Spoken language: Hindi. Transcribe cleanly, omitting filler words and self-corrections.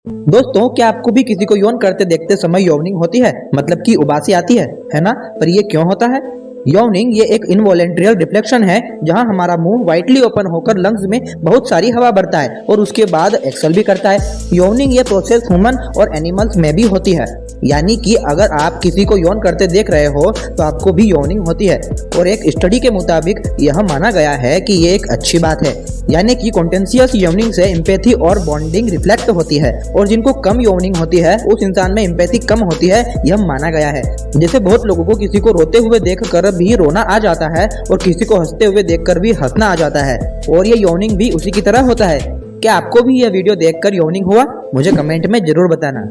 दोस्तों, क्या आपको भी किसी को यौन करते देखते समय यौनिंग होती है, मतलब कि उबासी आती है ना? पर ये क्यों होता है? यौनिंग ये एक इनवॉलेंट्री रिफ्लेक्शन है, जहां हमारा मुंह वाइडली ओपन होकर लंग्स में बहुत सारी हवा भरता है और उसके बाद एक्सहल भी करता है। यौनिंग ये प्रोसेस ह्यूमन और एनिमल्स में भी होती है, यानी कि अगर आप किसी को यौन करते देख रहे हो तो आपको भी यौनिंग होती है। और एक स्टडी के मुताबिक यह माना गया है कि ये एक अच्छी बात है, यानी कि कॉन्टेंशियस यौनिंग से एम्पैथी और बॉन्डिंग रिफ्लेक्ट होती है, और जिनको कम यौनिंग होती है उस इंसान में एम्पैथी कम होती है, यह माना गया है। जैसे बहुत लोगों को किसी को रोते हुए देखकर भी रोना आ जाता है और किसी को हंसते हुए देखकर भी हंसना आ जाता है, और ये यौनिंग भी उसी की तरह होता है। क्या आपको भी यह वीडियो देखकर यौनिंग हुआ? मुझे कमेंट में जरूर बताना।